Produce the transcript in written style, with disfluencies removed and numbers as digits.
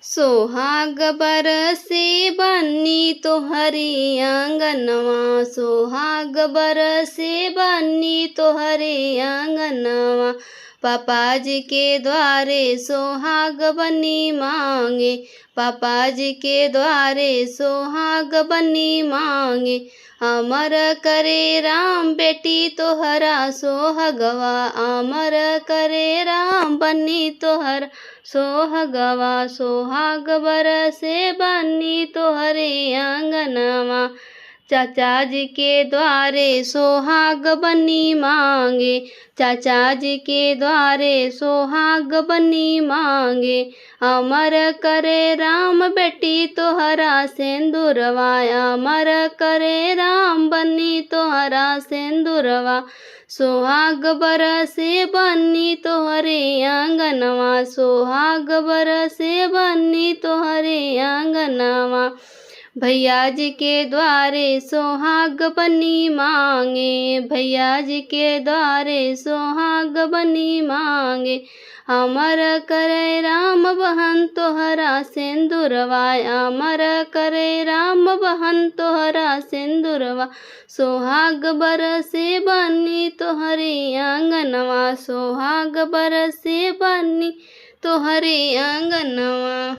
सोहाग बरसे बन्नी तोहरे आंगनवा, सोहाग बरसे बन्नी तोहरे आंगनवा। पापा जी के द्वारे सोहाग बनी मांगे, पापा जी के द्वारे सोहाग बनी मांगे। अमर करे राम बेटी तोहरा सोहगवा, अमर करे राम बनी तोहरा सोहगवा। सोहाग बरसे बनी तोहरे आंगनवा। चाचा जी के द्वारे सोहाग बनी मांगे, चाचा जी के द्वारे सोहाग बनी मांगे। अमर करे राम बेटी तोहरा सिंदूरवा, अमर करे राम बनी तोहरा सिंदूरवा। सोहाग बरसे बनी तोहरे आंगनवा, सोहाग बरसे बनी तोहरे आंगनवा। भैया जी के द्वारे सोहाग बनी मांगे, भैया जी के द्वारे सोहाग बनी मांगे। अमर करे राम बहन तोहरा सिंदूरवा, अमर करे राम बहन तोहरा सिंदूरवा। सोहाग बरसे बनी तोहरे आंगनवा, सोहाग बरसे बनी तोहरे आंगनवा।